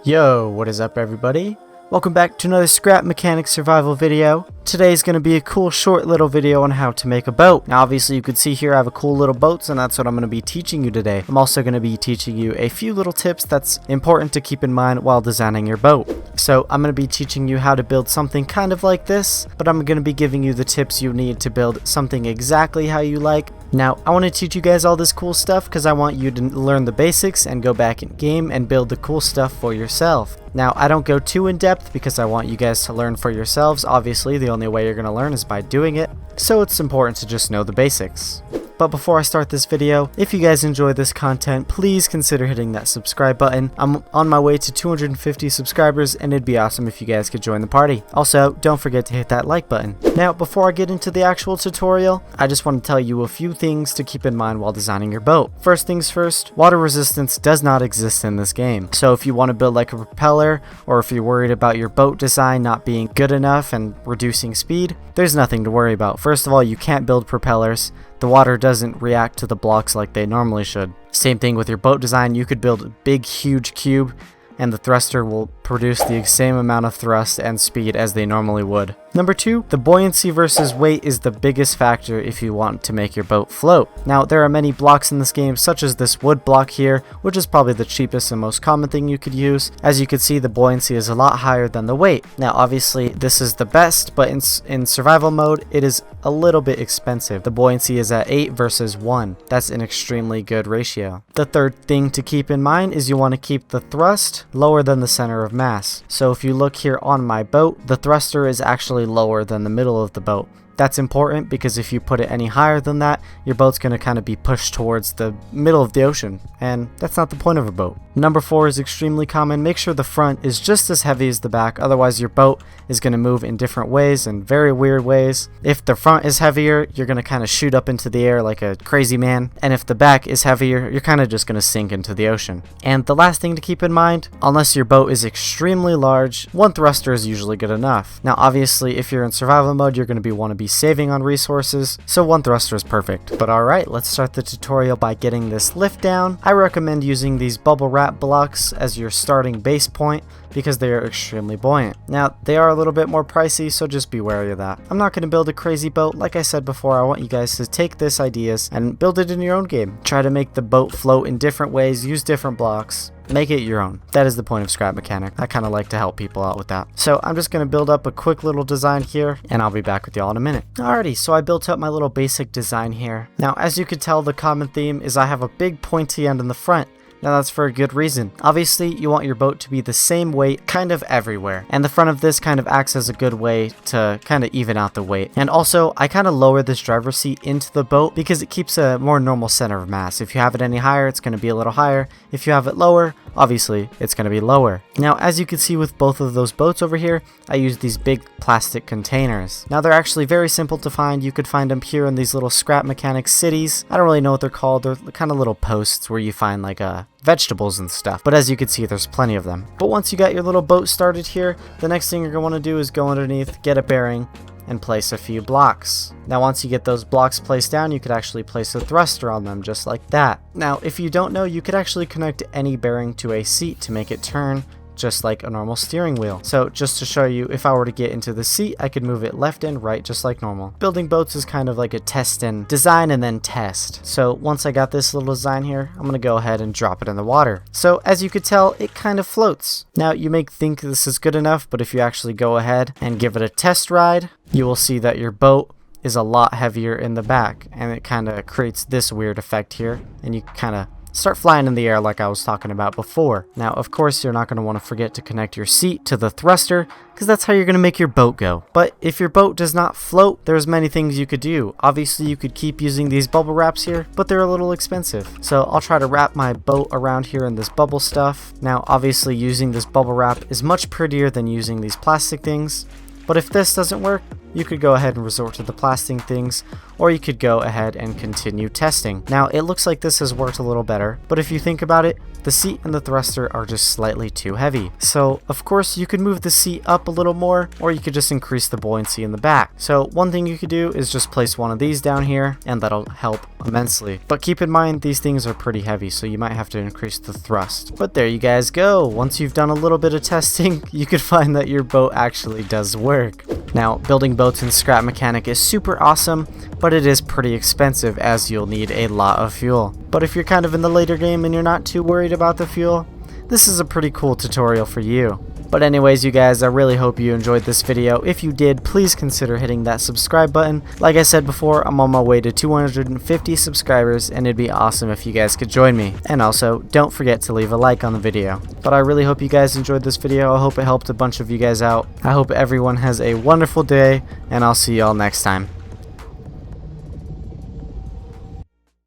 Yo, what is up everybody? Welcome back to another scrap mechanics survival video. Today's going to be a cool short little video on how to make a boat. Now obviously you can see here I have a cool little boats, and that's what I'm going to be teaching you today. I'm also going to be teaching you a few little tips that's important to keep in mind while designing your boat. So I'm going to be teaching you how to build something kind of like this, but I'm going to be giving you the tips you need to build something exactly how you like. Now, I want to teach you guys all this cool stuff because I want you to learn the basics and go back in game and build the cool stuff for yourself. Now, I don't go too in depth because I want you guys to learn for yourselves. Obviously, the only way you're going to learn is by doing it, so it's important to just know the basics. But before I start this video, if you guys enjoy this content, please consider hitting that subscribe button. I'm on my way to 250 subscribers, and it'd be awesome if you guys could join the party. Also, don't forget to hit that like button. Now, before I get into the actual tutorial, I just want to tell you a few things to keep in mind while designing your boat. First things first, water resistance does not exist in this game. So if you want to build like a propeller, or if you're worried about your boat design not being good enough and reducing speed, there's nothing to worry about. First of all, you can't build propellers. The water doesn't react to the blocks like they normally should. Same thing with your boat design. You could build a big huge cube and the thruster will produce the same amount of thrust and speed as they normally would. Number 2, the buoyancy versus weight is the biggest factor if you want to make your boat float. Now, there are many blocks in this game, such as this wood block here, which is probably the cheapest and most common thing you could use. As you can see, the buoyancy is a lot higher than the weight. Now, obviously, this is the best, but in survival mode, it is a little bit expensive. The buoyancy is at 8 versus 1. That's an extremely good ratio. The third thing to keep in mind is you want to keep the thrust lower than the center of mass. So if you look here on my boat, the thruster is actually lower than the middle of the boat. That's important because if you put it any higher than that, your boat's going to kind of be pushed towards the middle of the ocean, and that's not the point of a boat. Number 4 is extremely common. Make sure the front is just as heavy as the back, otherwise your boat is going to move in different ways and very weird ways. If the front is heavier, you're going to kind of shoot up into the air like a crazy man, and if the back is heavier, you're kind of just going to sink into the ocean. And the last thing to keep in mind, unless your boat is extremely large, one thruster is usually good enough. Now obviously if you're in survival mode, you're going to want to be saving on resources, so one thruster is perfect. But alright, let's start the tutorial by getting this lift down. I recommend using these bubble wrap blocks as your starting base point because they are extremely buoyant. Now, they are a little bit more pricey, so just be wary of that. I'm not going to build a crazy boat. Like I said before, I want you guys to take this ideas and build it in your own game. Try to make the boat float in different ways, use different blocks. Make it your own. That is the point of scrap mechanic. I kind of like to help people out with that. So I'm just going to build up a quick little design here, and I'll be back with y'all in a minute. Alrighty, so I built up my little basic design here. Now, as you could tell, the common theme is I have a big pointy end in the front. Now that's for a good reason. Obviously, you want your boat to be the same weight kind of everywhere, and the front of this kind of acts as a good way to kind of even out the weight. And also, I kind of lower this driver's seat into the boat because it keeps a more normal center of mass. If you have it any higher, it's going to be a little higher. If you have it lower, obviously, it's going to be lower. Now, as you can see with both of those boats over here, I used these big plastic containers. Now, they're actually very simple to find. You could find them here in these little scrap mechanics cities. I don't really know what they're called. They're kind of little posts where you find like vegetables and stuff, but as you can see, there's plenty of them. But once you got your little boat started here, the next thing you're going to want to do is go underneath, get a bearing, and place a few blocks. Now once you get those blocks placed down, you could actually place a thruster on them just like that. Now if you don't know, you could actually connect any bearing to a seat to make it turn just like a normal steering wheel. So just to show you, if I were to get into the seat, I could move it left and right just like normal. Building boats is kind of like a test and design and then test. So once I got this little design here, I'm going to go ahead and drop it in the water. So as you could tell, it kind of floats. Now you may think this is good enough, but if you actually go ahead and give it a test ride, you will see that your boat is a lot heavier in the back, and it kind of creates this weird effect here, and you kind of start flying in the air like I was talking about before. Now, of course, you're not going to want to forget to connect your seat to the thruster because that's how you're going to make your boat go. But if your boat does not float, there's many things you could do. Obviously, you could keep using these bubble wraps here, but they're a little expensive. So I'll try to wrap my boat around here in this bubble stuff. Now, obviously, using this bubble wrap is much prettier than using these plastic things. But if this doesn't work, you could go ahead and resort to the plasting things, or you could go ahead and continue testing. Now it looks like this has worked a little better, but if you think about it, the seat and the thruster are just slightly too heavy. So of course you could move the seat up a little more, or you could just increase the buoyancy in the back. So one thing you could do is just place one of these down here, and that'll help immensely. But keep in mind, these things are pretty heavy, so you might have to increase the thrust. But there you guys go. Once you've done a little bit of testing, you could find that your boat actually does work. Now, building boats in Scrap Mechanic is super awesome, but it is pretty expensive as you'll need a lot of fuel. But if you're kind of in the later game and you're not too worried about the fuel, this is a pretty cool tutorial for you. But anyways, you guys, I really hope you enjoyed this video. If you did, please consider hitting that subscribe button. Like I said before, I'm on my way to 250 subscribers, and it'd be awesome if you guys could join me. And also, don't forget to leave a like on the video. But I really hope you guys enjoyed this video. I hope it helped a bunch of you guys out. I hope everyone has a wonderful day, and I'll see y'all next time.